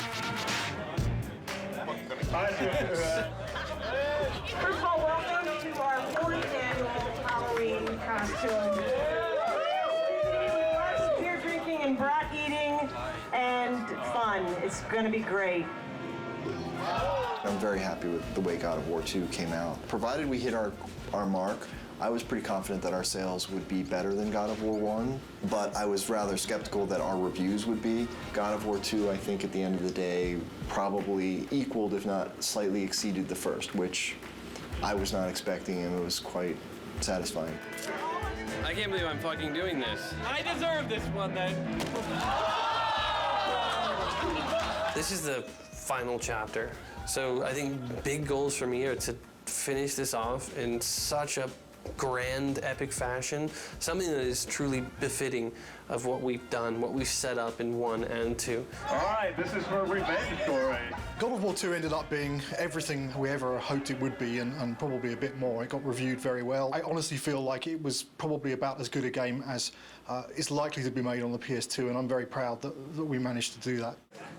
First of all, welcome to our 4th annual Halloween costume. Lots of beer drinking and brat eating and fun. It's going to be great. I'm very happy with the way God of War 2 came out. Provided we hit our mark, I was pretty confident that our sales would be better than God of War 1, but I was rather skeptical that our reviews would be. God of War 2, I think at the end of the day, probably equaled, if not slightly exceeded the first, which I was not expecting, and it was quite satisfying. I can't believe I'm fucking doing this. I deserve this one then. This is the final chapter. So I think big goals for me are to finish this off in such a grand, epic fashion, something that is truly befitting of what we've done, what we've set up in 1 and 2. All right, this is for a revenge story. God of War 2 ended up being everything we ever hoped it would be, and probably a bit more. It got reviewed very well. I honestly feel like it was probably about as good a game as is likely to be made on the PS2, and I'm very proud that we managed to do that.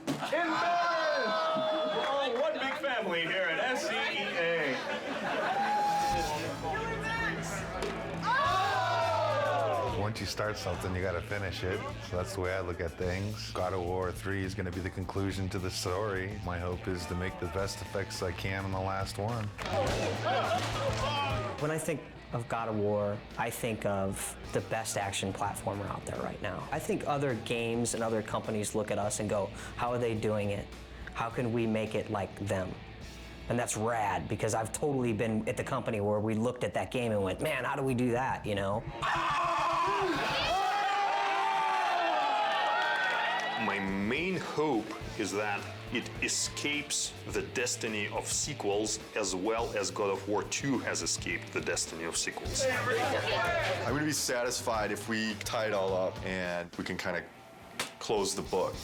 Oh, one big family here at SCEA. Once you start something, you got to finish it. So that's the way I look at things. God of War 3 is going to be the conclusion to the story. My hope is to make the best effects I can on the last one. When I think of God of War, I think of the best action platformer out there right now. I think other games and other companies look at us and go, how are they doing it? How can we make it like them? And that's rad, because I've totally been at the company where we looked at that game and went, man, how do we do that, you know? My main hope is that it escapes the destiny of sequels as well as God of War 2 has escaped the destiny of sequels. I'm going to be satisfied if we tie it all up and we can kind of close the book.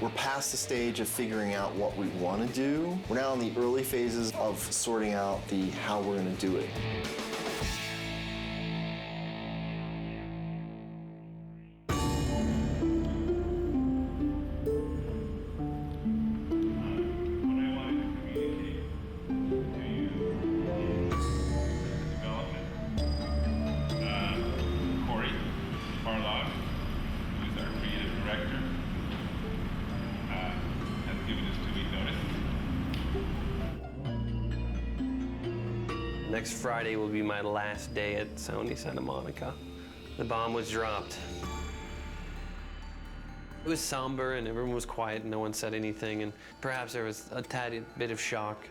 We're past the stage of figuring out what we want to do. We're now in the early phases of sorting out how we're going to do it. Next Friday will be my last day at Sony Santa Monica. The bomb was dropped. It was somber and everyone was quiet and no one said anything, and perhaps there was a tad bit of shock.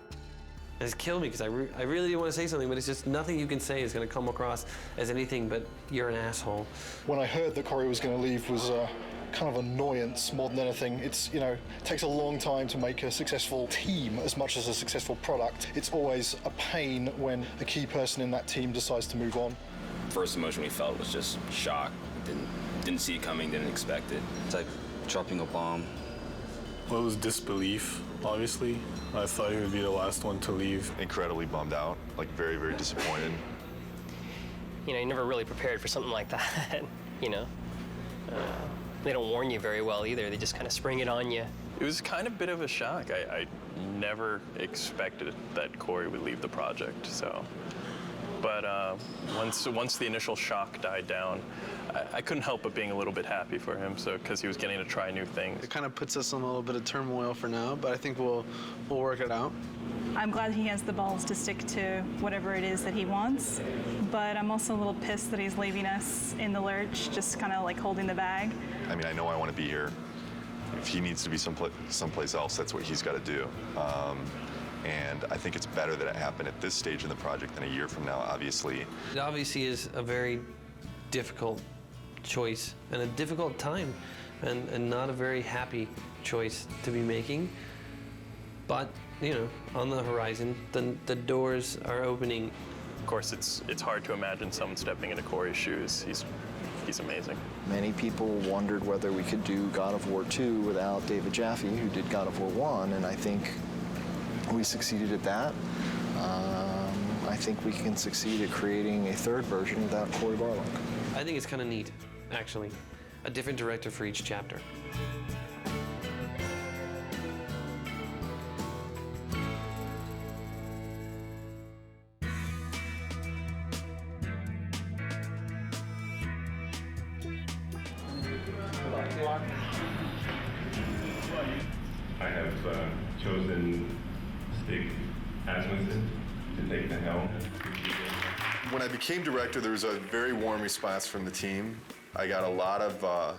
It's killed me because I really didn't want to say something, but it's just nothing you can say is going to come across as anything but you're an asshole. When I heard that Corey was going to leave was kind of annoyance more than anything. It's, you know, it takes a long time to make a successful team as much as a successful product. It's always a pain when a key person in that team decides to move on. First emotion we felt was just shock. Didn't see it coming, didn't expect it. It's like dropping a bomb. Well, it was disbelief, obviously. I thought he would be the last one to leave. Incredibly bummed out, like very, very disappointed. You know, you're never really prepared for something like that, you know. They don't warn you very well either. They just kind of spring it on you. It was kind of a bit of a shock. I never expected that Corey would leave the project, so. But once the initial shock died down, I couldn't help but being a little bit happy for him, so because he was getting to try new things. It kind of puts us in a little bit of turmoil for now, but I think we'll work it out. I'm glad he has the balls to stick to whatever it is that he wants, but I'm also a little pissed that he's leaving us in the lurch, just kind of like holding the bag. I mean, I know I want to be here. If he needs to be someplace else, that's what he's got to do. And I think it's better that it happened at this stage in the project than a year from now, obviously. It obviously is a very difficult choice and a difficult time and not a very happy choice to be making. But, you know, on the horizon, the doors are opening. Of course, it's hard to imagine someone stepping into Corey's shoes. He's amazing. Many people wondered whether we could do God of War 2 without David Jaffe, who did God of War 1, and I think we succeeded at that. I think we can succeed at creating a third version without Cory Barlog. I think it's kind of neat, actually. A different director for each chapter. Block. I have chosen Stig Asmussen to take the helm. When I became director, there was a very warm response from the team. I got a lot of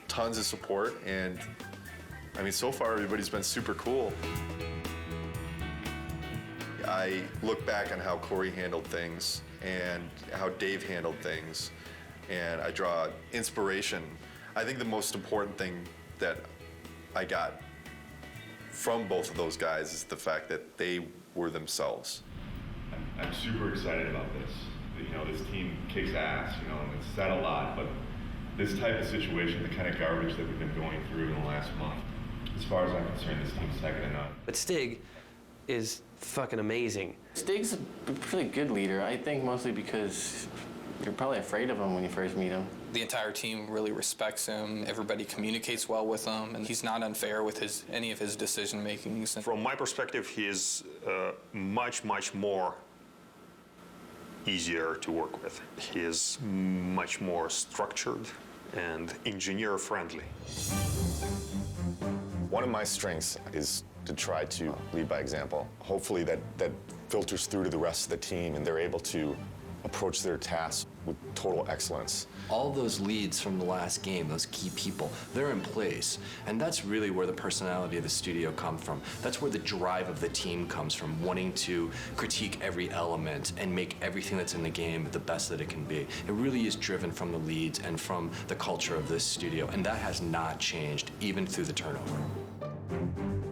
tons of support, and I mean, so far everybody's been super cool. I look back on how Corey handled things and how Dave handled things, and I draw inspiration. I think the most important thing that I got from both of those guys is the fact that they were themselves. I'm super excited about this. You know, this team kicks ass, you know, and it's said a lot, but this type of situation, the kind of garbage that we've been going through in the last month, as far as I'm concerned, this team's second to none. But Stig is fucking amazing. Stig's a pretty good leader, I think mostly because you're probably afraid of him when you first meet him. The entire team really respects him. Everybody communicates well with him, and he's not unfair with any of his decision makings. From my perspective, he is much more easier to work with. He is much more structured and engineer friendly. One of my strengths is to try to lead by example. Hopefully that filters through to the rest of the team and they're able to approach their tasks with total excellence. All those leads from the last game, those key people, they're in place. And that's really where the personality of the studio comes from. That's where the drive of the team comes from, wanting to critique every element and make everything that's in the game the best that it can be. It really is driven from the leads and from the culture of this studio, and that has not changed, even through the turnover.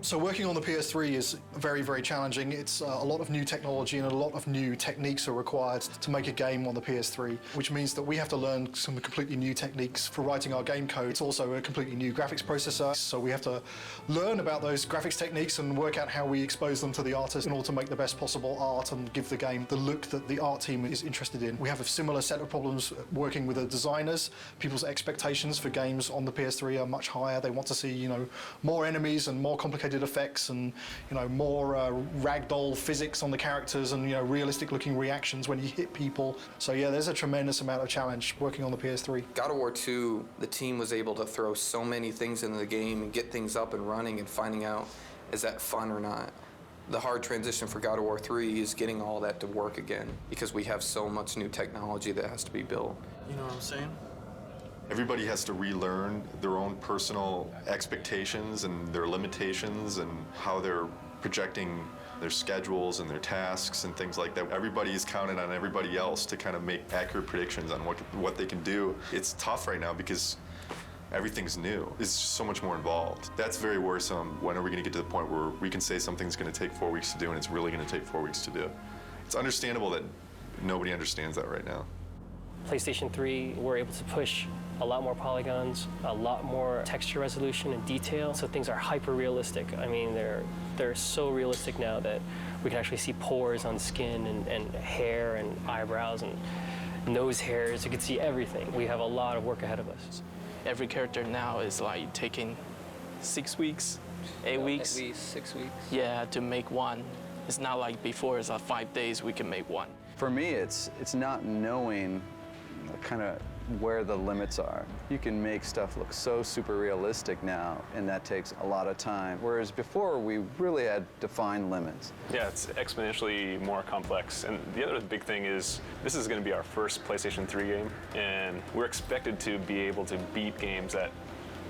So working on the PS3 is very challenging. It's a lot of new technology and a lot of new techniques are required to make a game on the PS3, which means that we have to learn some completely new techniques for writing our game code. It's also a completely new graphics processor, so we have to learn about those graphics techniques and work out how we expose them to the artist in order to make the best possible art and give the game the look that the art team is interested in. We have a similar set of problems working with the designers. People's expectations for games on the PS3 are much higher. They want to see, you know, more enemies and more complicated effects and, you know, more ragdoll physics on the characters and, you know, realistic looking reactions when you hit people. So yeah, there's a tremendous amount of challenge working on the PS3. God of War 2, the team was able to throw so many things into the game and get things up and running and finding out, is that fun or not? The hard transition for God of War 3 is getting all that to work again because we have so much new technology that has to be built. You know what I'm saying? Everybody has to relearn their own personal expectations and their limitations and how they're projecting their schedules and their tasks and things like that. Everybody is counting on everybody else to kind of make accurate predictions on what they can do. It's tough right now because everything's new. It's just so much more involved. That's very worrisome. When are we going to get to the point where we can say something's going to take 4 weeks to do and it's really going to take 4 weeks to do? It's understandable that nobody understands that right now. PlayStation 3, we're able to push a lot more polygons, a lot more texture resolution and detail, so things are hyper realistic. I mean, they're so realistic now that we can actually see pores on skin and hair and eyebrows and nose hairs. You can see everything. We have a lot of work ahead of us. Every character now is like taking 6 weeks, 8 weeks. At least 6 weeks. Yeah, to make one. It's not like before, it's like 5 days we can make one. For me, it's not knowing kind of where the limits are. You can make stuff look so super realistic now, and that takes a lot of time. Whereas before, we really had defined limits. Yeah, it's exponentially more complex. And the other big thing is this is going to be our first PlayStation 3 game, and we're expected to be able to beat games that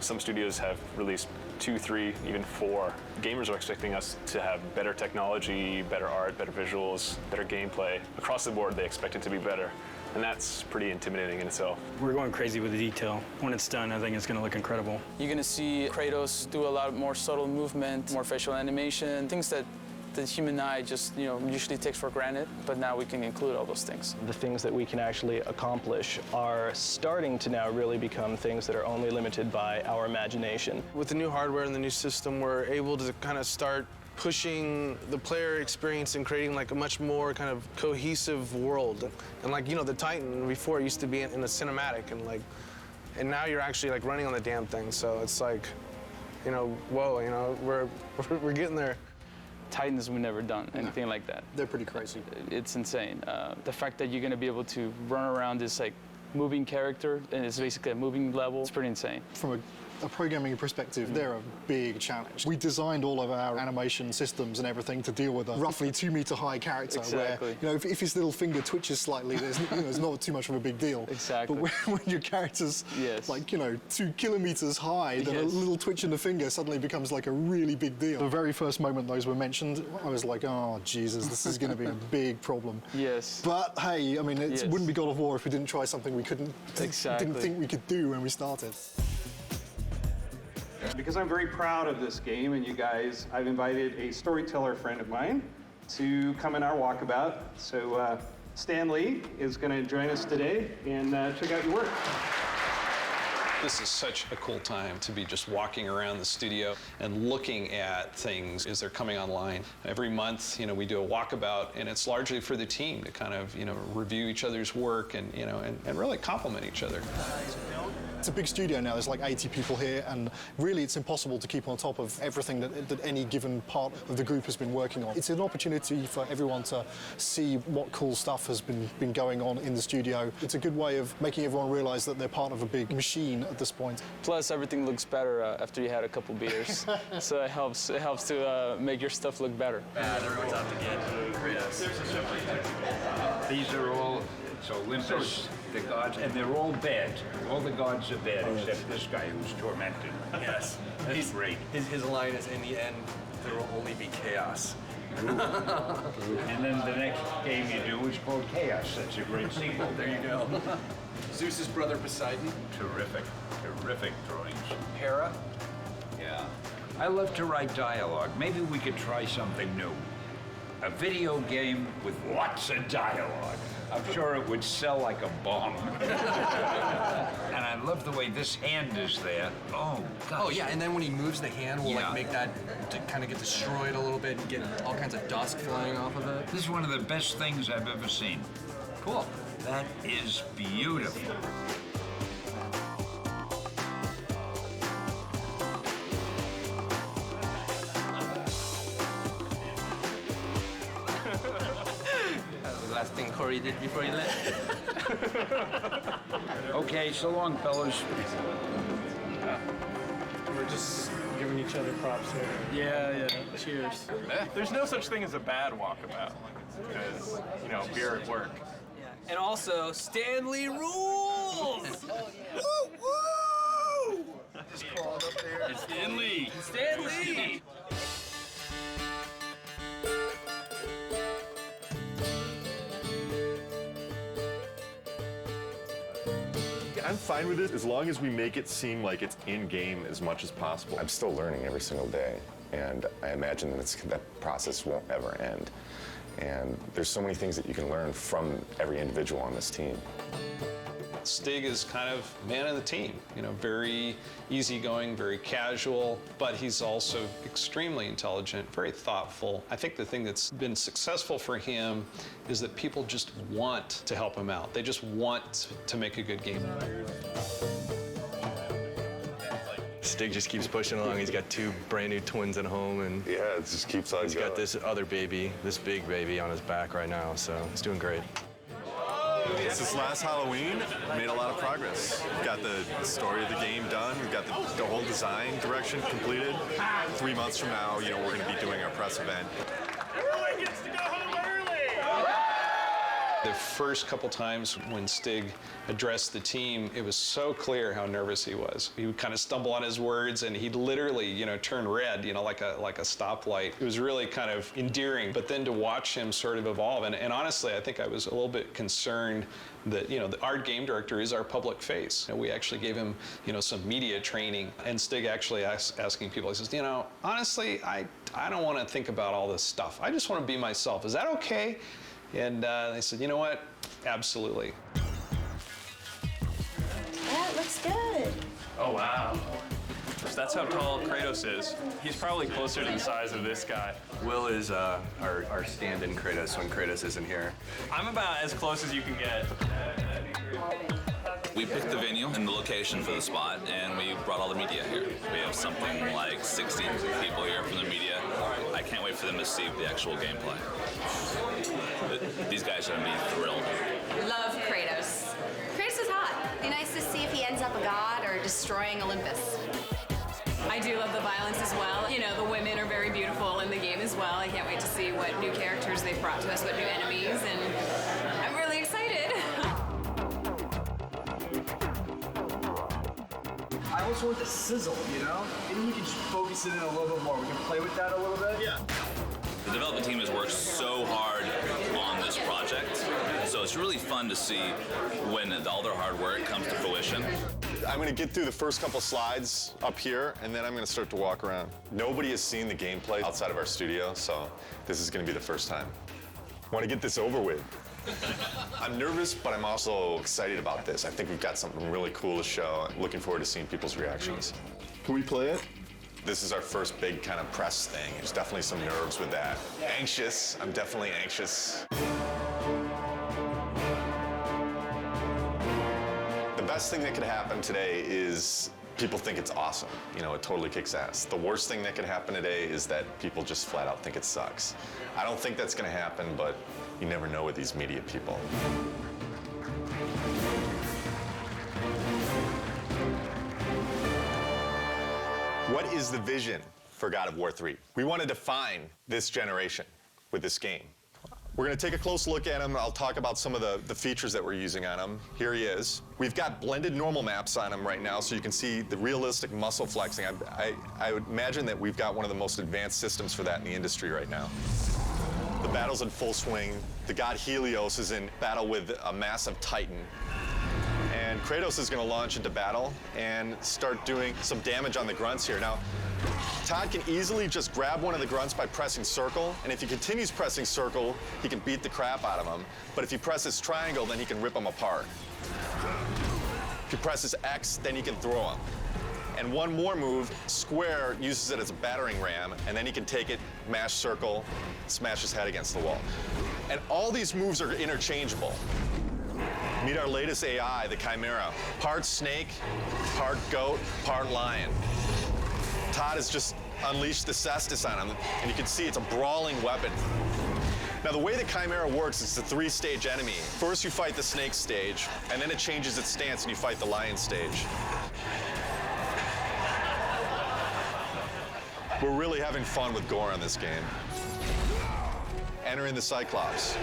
some studios have released 2, 3, even 4. Gamers are expecting us to have better technology, better art, better visuals, better gameplay. Across the board, they expect it to be better. And that's pretty intimidating in itself. We're going crazy with the detail. When it's done, I think it's going to look incredible. You're going to see Kratos do a lot more subtle movement, more facial animation, things that the human eye just, usually takes for granted, but now we can include all those things. The things that we can actually accomplish are starting to now really become things that are only limited by our imagination. With the new hardware and the new system, we're able to kind of start pushing the player experience and creating like a much more kind of cohesive world. And the Titan before used to be in a cinematic and now you're actually running on the damn thing. So it's whoa, we're getting there. Titans have never done anything like that. They're pretty crazy. It's insane. The fact that you're going to be able to run around this moving character and it's basically a moving level, it's pretty insane. From a a programming perspective, they're a big challenge. We designed all of our animation systems and everything to deal with a roughly 2-meter high character Exactly. where, if his little finger twitches slightly, there's not too much of a big deal. Exactly. But when your character's Yes. 2 kilometers high, then a Yes. little twitch in the finger suddenly becomes like a really big deal. The very first moment those were mentioned, I was like, oh, Jesus, this is going to be a big problem. Yes. But hey, I mean, it Yes. wouldn't be God of War if we didn't try something we Exactly. didn't think we could do when we started. Because I'm very proud of this game and you guys, I've invited a storyteller friend of mine to come in our walkabout. So Stan Lee is going to join us today and check out your work. This is such a cool time to be just walking around the studio and looking at things as they're coming online. Every month, we do a walkabout, and it's largely for the team to kind of, review each other's work and, and really compliment each other. It's a big studio now, there's like 80 people here, and really it's impossible to keep on top of everything that any given part of the group has been working on. It's an opportunity for everyone to see what cool stuff has been going on in the studio. It's a good way of making everyone realize that they're part of a big machine at this point. Plus, everything looks better after you had a couple beers, so it helps to make your stuff look better. Everyone's out to get Kratos. These are all Olympus, the gods, and they're all bad. All the gods are bad except this guy who's tormented. Yes. That's great. His line is, in the end, there will only be chaos. And then the next game you do is called Chaos. That's a great sequel. There you go. Zeus's brother Poseidon. Terrific, terrific drawings. Hera. Yeah. I love to write dialogue. Maybe we could try something new. A video game with lots of dialogue. I'm sure it would sell like a bomb. And I love the way this hand is there. Oh, gosh. Oh, yeah, and then when he moves the hand, we'll like make that to kind of get destroyed a little bit and get all kinds of dust flying off of it. This is one of the best things I've ever seen. Cool. That is beautiful. Last thing Corey did before he left. Okay, so long, fellas. We're just giving each other props here. Yeah. Cheers. There's no such thing as a bad walkabout because, beer at work. And also, Stanley rules! Woo, woo! Just crawled up there. It's Stanley. Stanley! I'm fine with it as long as we make it seem like it's in-game as much as possible. I'm still learning every single day, and I imagine that process won't ever end. And there's so many things that you can learn from every individual on this team. Stig is kind of man of the team, very easygoing, very casual, but he's also extremely intelligent, very thoughtful. I think the thing that's been successful for him is that people just want to help him out. They just want to make a good game. Stig just keeps pushing along. He's got 2 brand new twins at home, and yeah, it just keeps on He's got this other baby, this big baby on his back right now, so he's doing great. Since last Halloween, we made a lot of progress. We've got the story of the game done. We've got the whole design direction completed. 3 months from now, we're going to be doing our press event. Everyone gets to go home early! The first couple times when Stig addressed the team, it was so clear how nervous he was. He would kind of stumble on his words, and he'd literally, turn red, like a stoplight. It was really kind of endearing. But then to watch him sort of evolve, and honestly, I think I was a little bit concerned that, our game director is our public face. And we actually gave him, some media training. And Stig actually asking people, he says, honestly, I don't want to think about all this stuff. I just want to be myself. Is that okay? And they said, you know what? Absolutely. That looks good. Oh, wow. That's how tall Kratos is. He's probably closer to the size of this guy. Will is our stand-in Kratos when Kratos isn't here. I'm about as close as you can get. We picked the venue and the location for the spot, and we brought all the media here. We have something like 60 people here from the media. I can't wait for them to see the actual gameplay. These guys are going to be thrilled. Love Kratos. Kratos is hot. Be nice to see if he ends up a god or destroying Olympus. I do love the violence as well. You know, the women are very beautiful in the game as well. I can't wait to see what new characters they've brought to us, what new enemies, and I'm really excited. I also want the sizzle, you know? Maybe we can just focus it in a little bit more. We can play with that a little bit. Yeah. The development team has worked so hard on this project, so it's really fun to see when all their hard work comes to fruition. I'm going to get through the first couple slides up here, and then I'm going to start to walk around. Nobody has seen the gameplay outside of our studio, so this is going to be the first time. I want to get this over with. I'm nervous, but I'm also excited about this. I think we've got something really cool to show. I'm looking forward to seeing people's reactions. Can we play it? This is our first big kind of press thing. There's definitely some nerves with that. Anxious. I'm definitely anxious. The best thing that could happen today is people think it's awesome. You know, it totally kicks ass. The worst thing that could happen today is that people just flat out think it sucks. I don't think that's going to happen, but you never know with these media people. What is the vision for God of War 3? We want to define this generation with this game. We're going to take a close look at him. I'll talk about some of the features that we're using on him. Here he is. We've got blended normal maps on him right now, so you can see the realistic muscle flexing. I would imagine that we've got one of the most advanced systems for that in the industry right now. The battle's in full swing. The god Helios is in battle with a massive Titan. And Kratos is going to launch into battle and start doing some damage on the grunts here. Now, Todd can easily just grab one of the grunts by pressing circle, and if he continues pressing circle, he can beat the crap out of him. But if he presses triangle, then he can rip them apart. If he presses X, then he can throw them. And one more move, square uses it as a battering ram, and then he can take it, mash circle, smash his head against the wall. And all these moves are interchangeable. Meet our latest AI, the Chimera. Part snake, part goat, part lion. Todd has just unleashed the Cestus on him, and you can see it's a brawling weapon. Now, the way the Chimera works, it's a three-stage enemy. First, you fight the snake stage, and then it changes its stance, and you fight the lion stage. We're really having fun with gore in this game. Entering the Cyclops.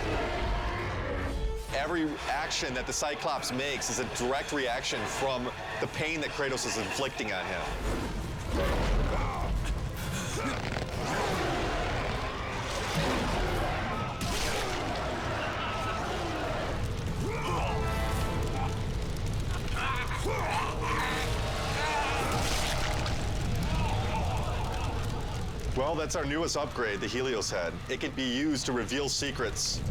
Every action that the Cyclops makes is a direct reaction from the pain that Kratos is inflicting on him. Well, that's our newest upgrade, the Helios head. It can be used to reveal secrets.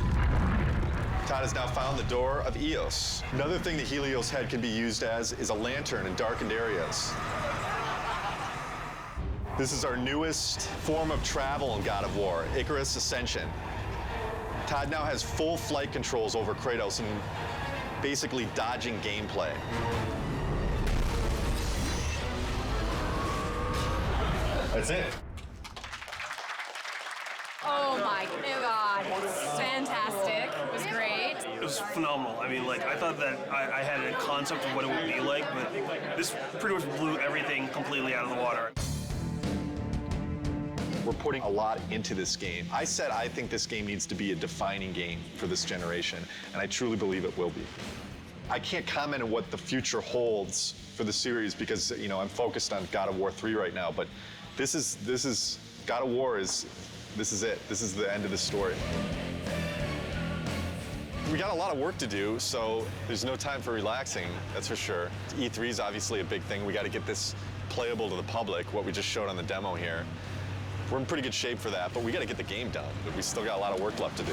Todd has now found the door of Eos. Another thing the Helios head can be used as is a lantern in darkened areas. This is our newest form of travel in God of War, Icarus Ascension. Todd now has full flight controls over Kratos and basically dodging gameplay. That's it. Oh my God, fantastic. It was great. It was phenomenal. I mean, like, I thought that I had a concept of what it would be like, but this pretty much blew everything completely out of the water. We're putting a lot into this game. I said I think this game needs to be a defining game for this generation, and I truly believe it will be. I can't comment on what the future holds for the series because, you know, I'm focused on God of War 3 right now, but this is God of War is, this is it. This is the end of the story. We got a lot of work to do, so there's no time for relaxing, that's for sure. E3 is obviously a big thing. We got to get this playable to the public, what we just showed on the demo here. We're in pretty good shape for that, but we got to get the game done. We still got a lot of work left to do.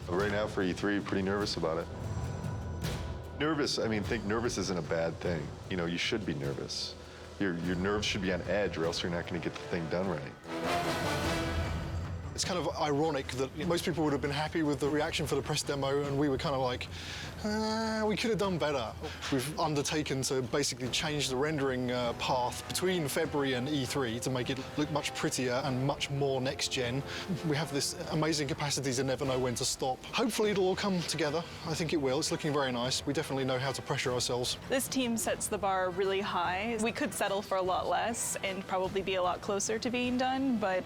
Right now for E3, pretty nervous about it. Nervous, I mean, think nervous isn't a bad thing. You know, you should be nervous. Your nerves should be on edge or else you're not going to get the thing done right. It's kind of ironic that most people would have been happy with the reaction for the press demo, and we were kind of like, we could have done better. We've undertaken to basically change the rendering path between February and E3 to make it look much prettier and much more next-gen. We have this amazing capacity to never know when to stop. Hopefully it'll all come together. I think it will. It's looking very nice. We definitely know how to pressure ourselves. This team sets the bar really high. We could settle for a lot less and probably be a lot closer to being done, but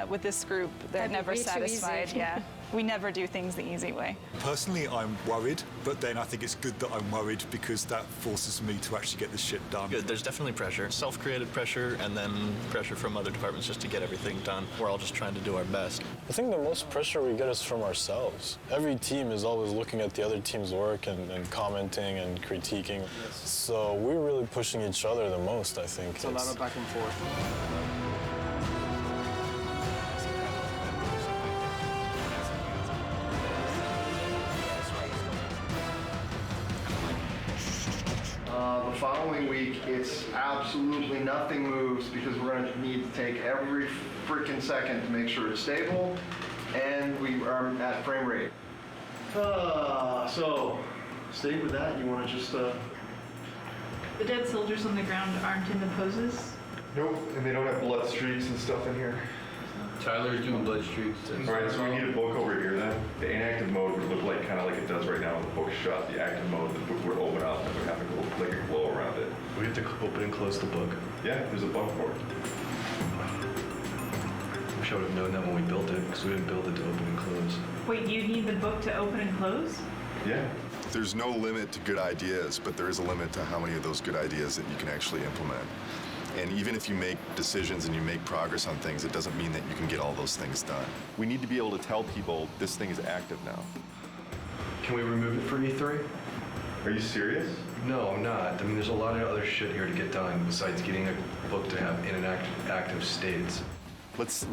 with this group, they're never satisfied. Yeah. We never do things the easy way. Personally, I'm worried, but then I think it's good that I'm worried because that forces me to actually get this shit done. Good. There's definitely pressure, self-created pressure, and then pressure from other departments just to get everything done. We're all just trying to do our best. I think the most pressure we get is from ourselves. Every team is always looking at the other team's work and commenting and critiquing. Yes. So we're really pushing each other the most, I think. It's a lot of back and forth. The following week, it's absolutely nothing moves because we're going to need to take every freaking second to make sure it's stable and we are at frame rate. So, stay with that. You want to just... The dead soldiers on the ground aren't in the poses? Nope, and they don't have blood streaks and stuff in here. Tyler's doing blood streaks. All right, so we need a book over here then. The inactive mode would look like kind of like it does right now when the book's shut. The active mode, the book would open up and would have like a glow around it. We have to open and close the book. Yeah, there's a book for it. Wish I would have known that when we built it, because we didn't build it to open and close. Wait, you need the book to open and close? Yeah. There's no limit to good ideas, but there is a limit to how many of those good ideas that you can actually implement. And even if you make decisions and you make progress on things, it doesn't mean that you can get all those things done. We need to be able to tell people this thing is active now. Can we remove it for E3? Are you serious? No, I'm not. I mean, there's a lot of other shit here to get done besides getting a book to have in and active states. Let's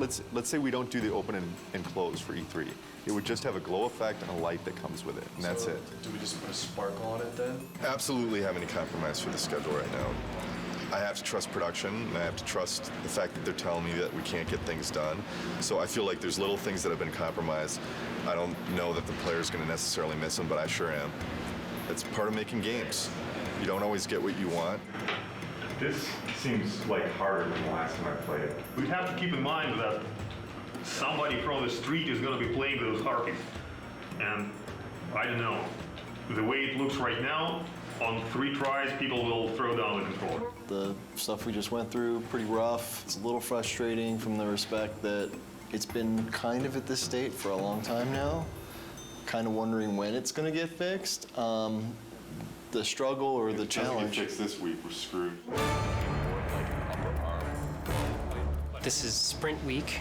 say we don't do the open and close for E3. It would just have a glow effect and a light that comes with it, and that's it. Do we just put a sparkle on it then? Absolutely have any compromise for the schedule right now. I have to trust production, and I have to trust the fact that they're telling me that we can't get things done. So I feel like there's little things that have been compromised. I don't know that the player's going to necessarily miss them, but I sure am. It's part of making games. You don't always get what you want. This seems like harder than the last time I played it. We'd have to keep in mind that somebody from the street is going to be playing those harpies. And I don't know, the way it looks right now, on 3 tries, people will throw down the controller. The stuff we just went through, pretty rough. It's a little frustrating from the respect that it's been kind of at this state for a long time now. Kind of wondering when it's going to get fixed. The struggle or the challenge. If it doesn't get fixed this week, we're screwed. This is sprint week,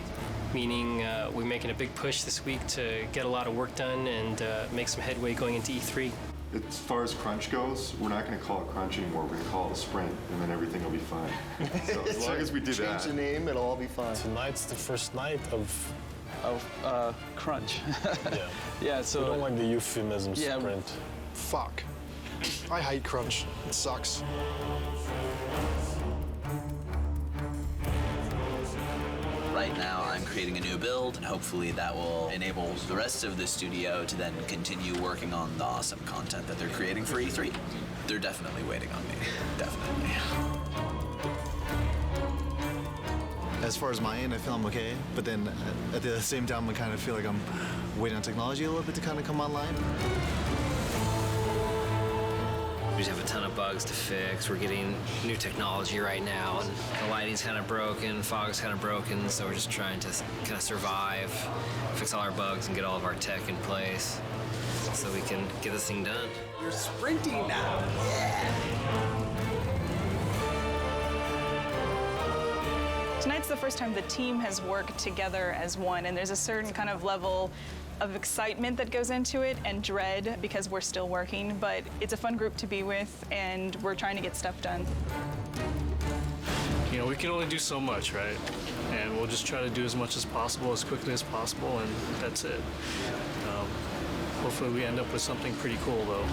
meaning we're making a big push this week to get a lot of work done and make some headway going into E3. As far as crunch goes, we're not going to call it crunch anymore. We're going to call it a sprint, and then everything will be fine. So as long as we do that. Change the name, it'll all be fine. Tonight's the first night of crunch. Yeah. Yeah, so... We don't like the euphemism sprint. Fuck. I hate crunch. It sucks. Right now, I'm creating a new build, and hopefully that will enable the rest of the studio to then continue working on the awesome content that they're creating for E3. They're definitely waiting on me. Definitely. As far as my end, I feel I'm okay, but then at the same time, I kind of feel like I'm waiting on technology a little bit to kind of come online. We just have a ton of bugs to fix. We're getting new technology right now, and the lighting's kind of broken, fog's kind of broken, so we're just trying to kind of survive, fix all our bugs, and get all of our tech in place so we can get this thing done. You're sprinting now. Yeah. Tonight's the first time the team has worked together as one, and there's a certain kind of level of excitement that goes into it and dread because we're still working, but it's a fun group to be with, and we're trying to get stuff done. You know, we can only do so much, right? And we'll just try to do as much as possible, as quickly as possible, and that's it. Hopefully we end up with something pretty cool, though.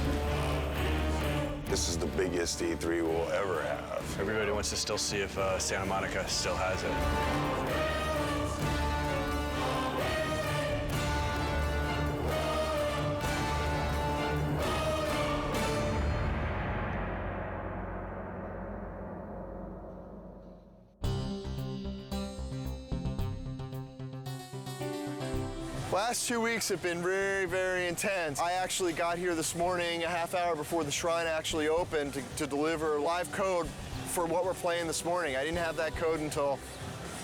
This is the biggest E3 we'll ever have. Everybody wants to still see if Santa Monica still has it. Last 2 weeks have been very, very intense. I actually got here this morning a half hour before the shrine actually opened to deliver live code for what we're playing this morning. I didn't have that code until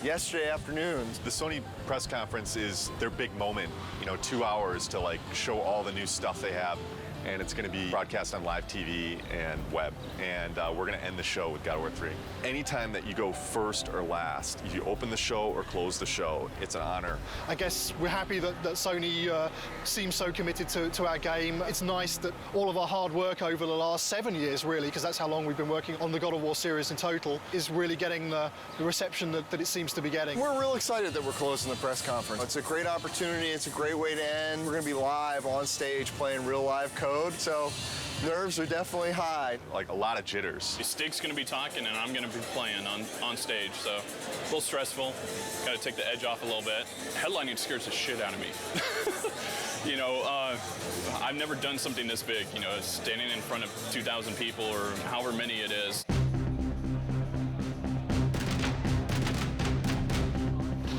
yesterday afternoon. The Sony press conference is their big moment, 2 hours to like show all the new stuff they have. And it's going to be broadcast on live TV and web. And we're going to end the show with God of War 3. Anytime that you go first or last, if you open the show or close the show, it's an honor. I guess we're happy that Sony seems so committed to our game. It's nice that all of our hard work over the last 7 years, really, because that's how long we've been working on the God of War series in total, is really getting the reception that it seems to be getting. We're real excited that we're closing the press conference. It's a great opportunity. It's a great way to end. We're going to be live on stage playing real live code. So nerves are definitely high. Like a lot of jitters. Stig's going to be talking and I'm going to be playing on stage, so a little stressful. Got to take the edge off a little bit. Headlining scares the shit out of me. I've never done something this big, standing in front of 2,000 people or however many it is.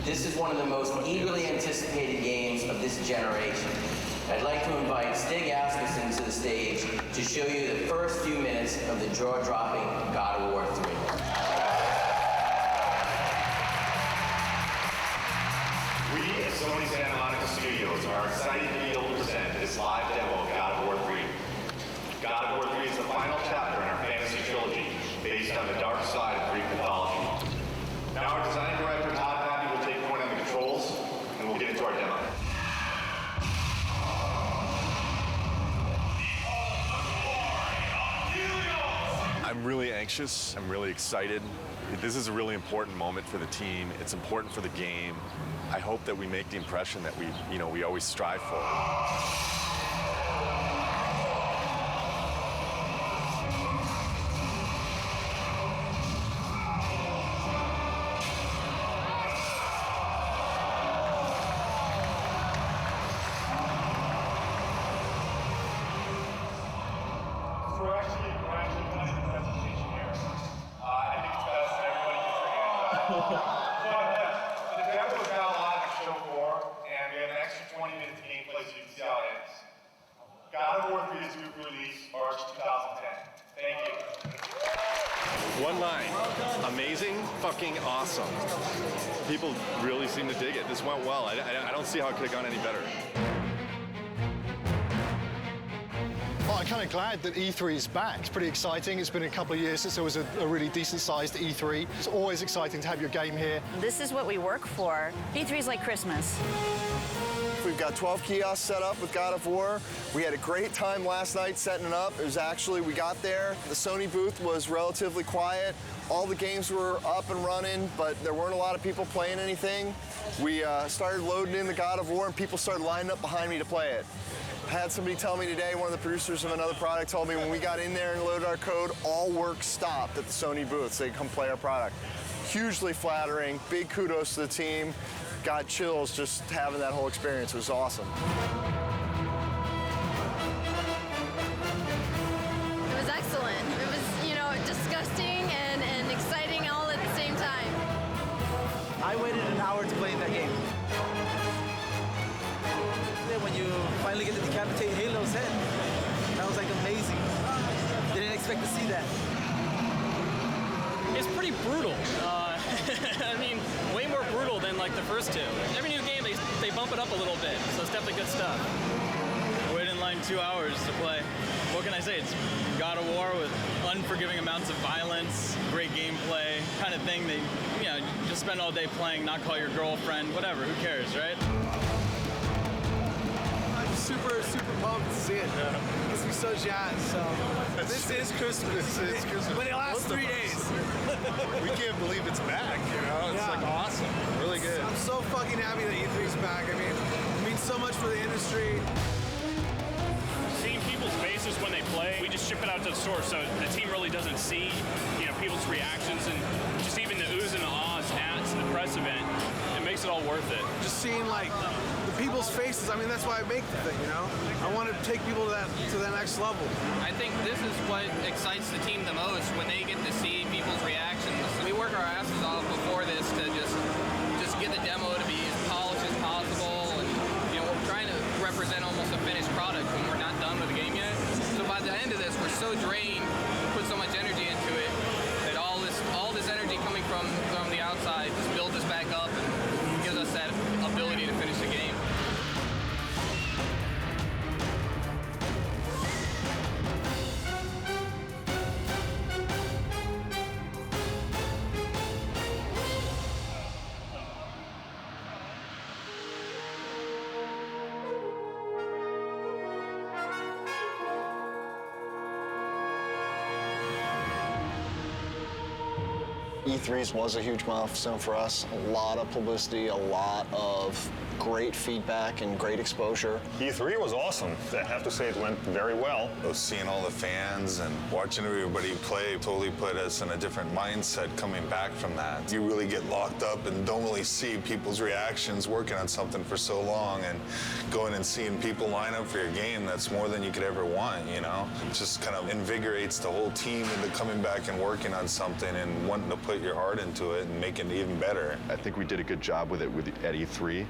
This is one of the most eagerly anticipated games of this generation. I'd like to invite Stig Asmussen to the stage to show you the first few minutes of the jaw-dropping God of War 3. We at Sony Santa Monica Studios are excited to be able to present this live demo of God of War 3. God of War 3 is the final chapter in our fantasy trilogy, based on the dark side of Greek mythology. Now our design director, Todd Happy, will take point on the controls, and we'll get into our demo. I'm really anxious. I'm really excited. This is a really important moment for the team. It's important for the game. I hope that we make the impression that we always strive for. One line. Amazing, fucking awesome. People really seem to dig it. This went well. I don't see how it could have gone any better. Well, I'm kind of glad that E3 is back. It's pretty exciting. It's been a couple of years since there was a really decent-sized E3. It's always exciting to have your game here. This is what we work for. E3 is like Christmas. We've got 12 kiosks set up with God of War. We had a great time last night setting it up. It was actually, we got there, the Sony booth was relatively quiet. All the games were up and running, but there weren't a lot of people playing anything. We started loading in the God of War and people started lining up behind me to play it. I had somebody tell me today, one of the producers of another product told me when we got in there and loaded our code, all work stopped at the Sony booth so they could come play our product. Hugely flattering, big kudos to the team. Got chills just having that whole experience. It was awesome. It was excellent. It was, disgusting and exciting all at the same time. I waited an hour to play that game. When you finally get to decapitate Halo's head, that was like amazing. Didn't expect to see that. It's pretty brutal. I mean, way more brutal than like the first two. Every new game, they bump it up a little bit, so it's definitely good stuff. I waited in line 2 hours to play. What can I say? It's God of War with unforgiving amounts of violence, great gameplay, kind of thing that, just spend all day playing, not call your girlfriend, whatever, who cares, right? I'm super pumped to see it. Makes me so jazzed. So this is Christmas. It's Christmas. But it lasts 3 days. We can't believe it's back, It's like awesome. Really good. I'm so fucking happy that E3's back. I mean, it means so much for the industry. Seeing people's faces when they play, we just ship it out to the store, so the team really doesn't see, people's reactions and just even the oohs and the ahs at the press event. It makes it all worth it. Just seeing the people's faces. I mean, that's why I make the thing. I want to take people to that next level. I think this is what excites the team the most when they get to see people's reactions. We work our asses off before this to just get the demo to be as polished as possible, and E3s was a huge milestone for us. A lot of publicity, a lot of great feedback and great exposure. E3 was awesome. I have to say it went very well. Seeing all the fans and watching everybody play totally put us in a different mindset coming back from that. You really get locked up and don't really see people's reactions working on something for so long, and going and seeing people line up for your game, that's more than you could ever want, you know? It just kind of invigorates the whole team into coming back and working on something and wanting to put your heart into it and make it even better. I think we did a good job with it at E3,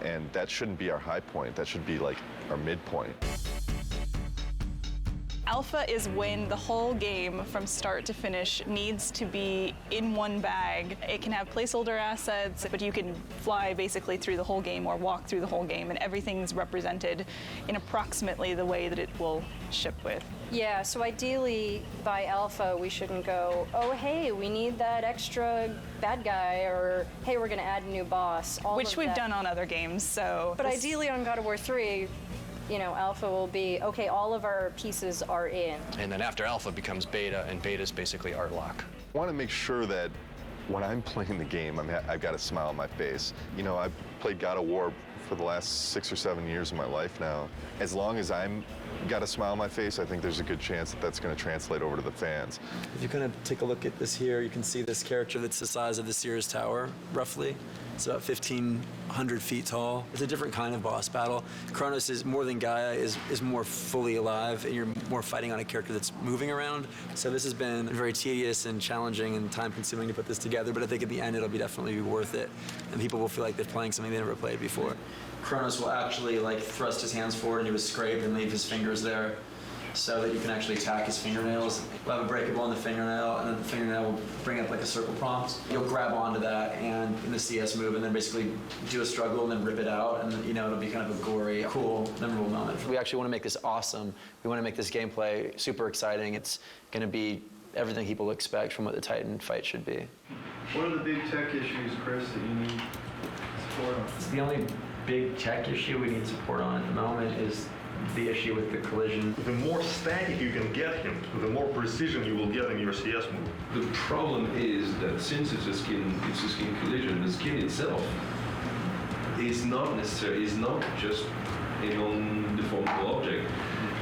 and that shouldn't be our high point. That should be like our midpoint. Alpha is when the whole game from start to finish needs to be in one bag. It can have placeholder assets, but you can fly basically through the whole game or walk through the whole game, and everything's represented in approximately the way that it will ship with. Yeah, so ideally by Alpha we shouldn't go, oh hey, we need that extra bad guy, or hey, we're gonna add a new boss. Which we've done on other games, so. But ideally on God of War 3, you know, Alpha will be, okay, all of our pieces are in. And then after Alpha becomes Beta, and Beta is basically art lock. I want to make sure that when I'm playing the game, I've got a smile on my face. You know, I've played God of War for the last 6 or 7 years of my life now. As long as I'm got a smile on my face, I think there's a good chance that that's going to translate over to the fans. If you kind of take a look at this here, you can see this character that's the size of the Sears Tower, roughly. It's about 1,500 feet tall. It's a different kind of boss battle. Kronos is more than Gaia, is more fully alive, and you're more fighting on a character that's moving around. So this has been very tedious and challenging and time-consuming to put this together, but I think at the end it'll be definitely worth it, and people will feel like they're playing something they never played before. Kronos will actually like thrust his hands forward and he will scrape and leave his fingers there, so that you can actually attack his fingernails. We'll have a breakable on the fingernail, and then the fingernail will bring up like a circle prompt. You'll grab onto that and in the CS move, and then basically do a struggle and then rip it out, and you know, it'll be kind of a gory, cool, memorable moment. We actually want to make this awesome. We want to make this gameplay super exciting. It's going to be everything people expect from what the Titan fight should be. What are the big tech issues, Chris, that you need support on? The only big tech issue we need support on at the moment is the issue with the collision. The more static you can get him, the more precision you will get in your CS move. The problem is that since it's a skin collision, the skin itself is not just a non-deformable object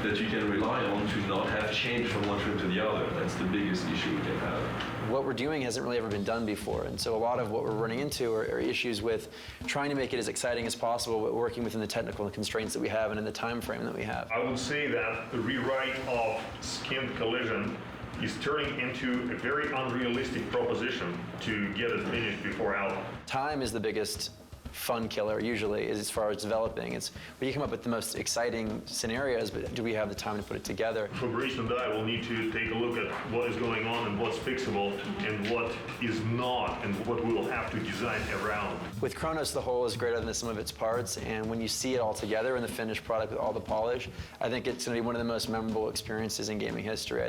that you can rely on to not have change from one frame to the other. That's the biggest issue we can have. What we're doing hasn't really ever been done before, and so a lot of what we're running into are issues with trying to make it as exciting as possible, but working within the technical constraints that we have and in the time frame that we have. I would say that the rewrite of skin collision is turning into a very unrealistic proposition to get it finished before Alpha. Time is the biggest fun killer usually, as far as developing. It's we come up with the most exciting scenarios, but do we have the time to put it together? Fabrice and I will need to take a look at what is going on and what's fixable and what is not, and what we will have to design around. With Kronos, the whole is greater than the sum of its parts, and when you see it all together in the finished product with all the polish, I think it's going to be one of the most memorable experiences in gaming history.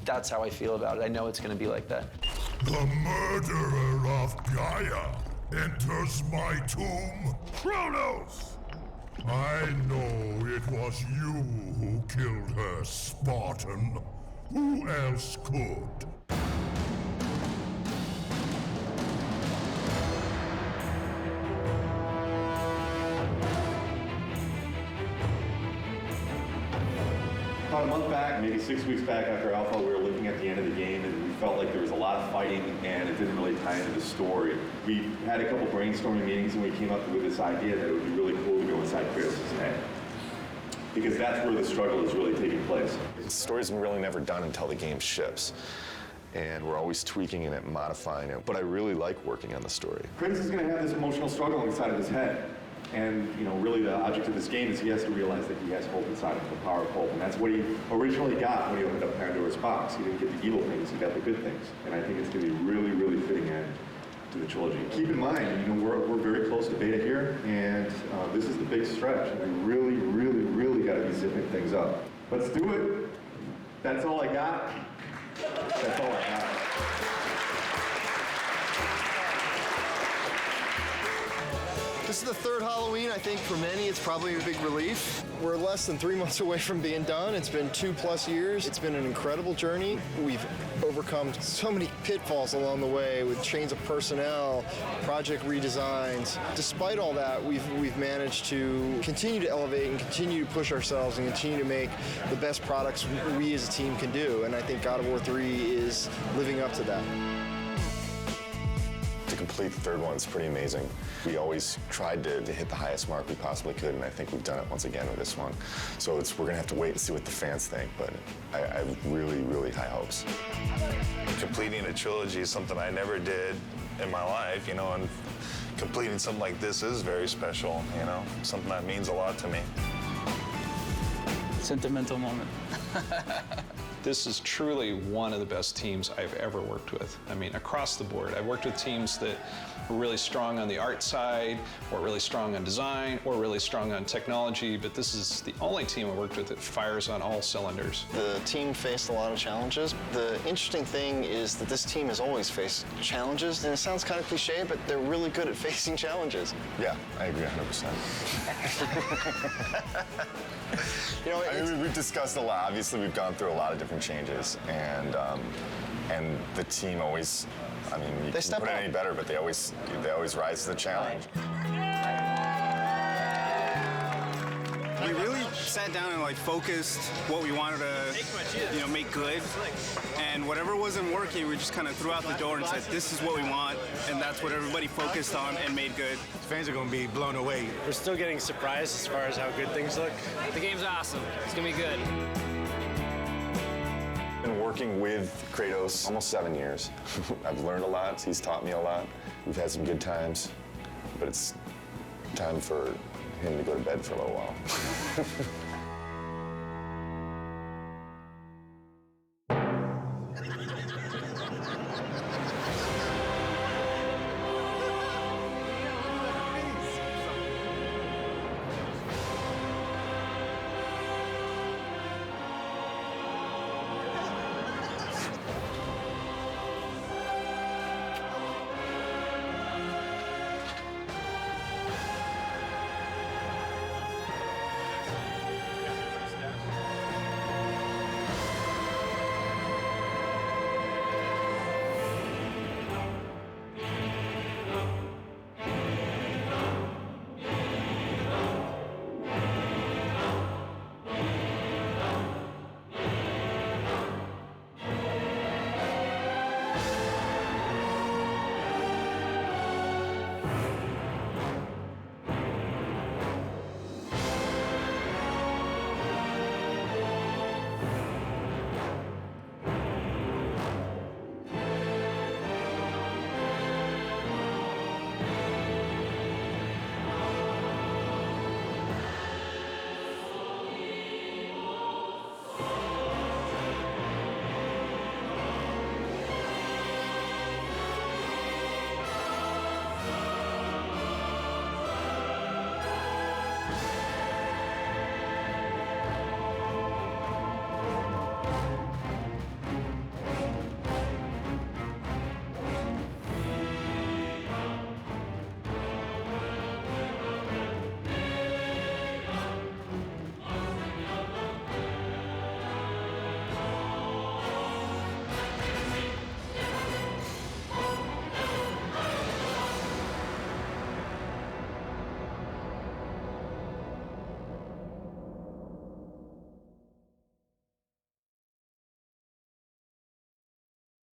That's how I feel about it. I know it's going to be like that. The murderer of Gaia enters my tomb. Kronos! I know it was you who killed her, Spartan. Who else could? About a month back, maybe 6 weeks back after Alpha, we were looking at the end of the game and we felt like there was a lot of fighting and it didn't really tie into the story. We had a couple brainstorming meetings and we came up with this idea that it would be really cool to go inside Kratos' head. Because that's where the struggle is really taking place. The story's really never done until the game ships. And we're always tweaking it and modifying it. But I really like working on the story. Kratos is going to have this emotional struggle inside of his head. And, you know, really the object of this game is he has to realize that he has hope inside of him, the power of hope. And that's what he originally got when he opened up Pandora's box. He didn't get the evil things, he got the good things. And I think it's going to be a really, really fitting end to the trilogy. Keep in mind, you know, we're very close to beta here, and this is the big stretch. And we really, really, really got to be zipping things up. Let's do it. That's all I got. That's all I got. This is the third Halloween. I think for many, it's probably a big relief. We're less than 3 months away from being done. It's been 2+ years. It's been an incredible journey. We've overcome so many pitfalls along the way with change of personnel, project redesigns. Despite all that, we've managed to continue to elevate and continue to push ourselves and continue to make the best products we as a team can do. And I think God of War 3 is living up to that. To complete the third one is pretty amazing. We always tried to hit the highest mark we possibly could, and I think we've done it once again with this one. So we're gonna have to wait and see what the fans think, but I have really, really high hopes. Completing a trilogy is something I never did in my life, you know, and completing something like this is very special, you know, something that means a lot to me. Sentimental moment. This is truly one of the best teams I've ever worked with. I mean, across the board. I've worked with teams that were really strong on the art side, or really strong on design, or really strong on technology, but this is the only team I worked with that fires on all cylinders. The team faced a lot of challenges. The interesting thing is that this team has always faced challenges, and it sounds kind of cliche, but they're really good at facing challenges. Yeah, I agree 100%. You know, I mean, we've discussed a lot. Obviously, we've gone through a lot of different changes, and the team always, I mean, you can't put it any better, but they always rise to the challenge. We really sat down and focused what we wanted to, make good, and whatever wasn't working, we just kind of threw out the door and said, this is what we want, and that's what everybody focused on and made good. Fans are going to be blown away. We're still getting surprised as far as how good things look. The game's awesome. It's gonna be good. Been working with Kratos almost 7 years. I've learned a lot. He's taught me a lot. We've had some good times, but it's time for him to go to bed for a little while.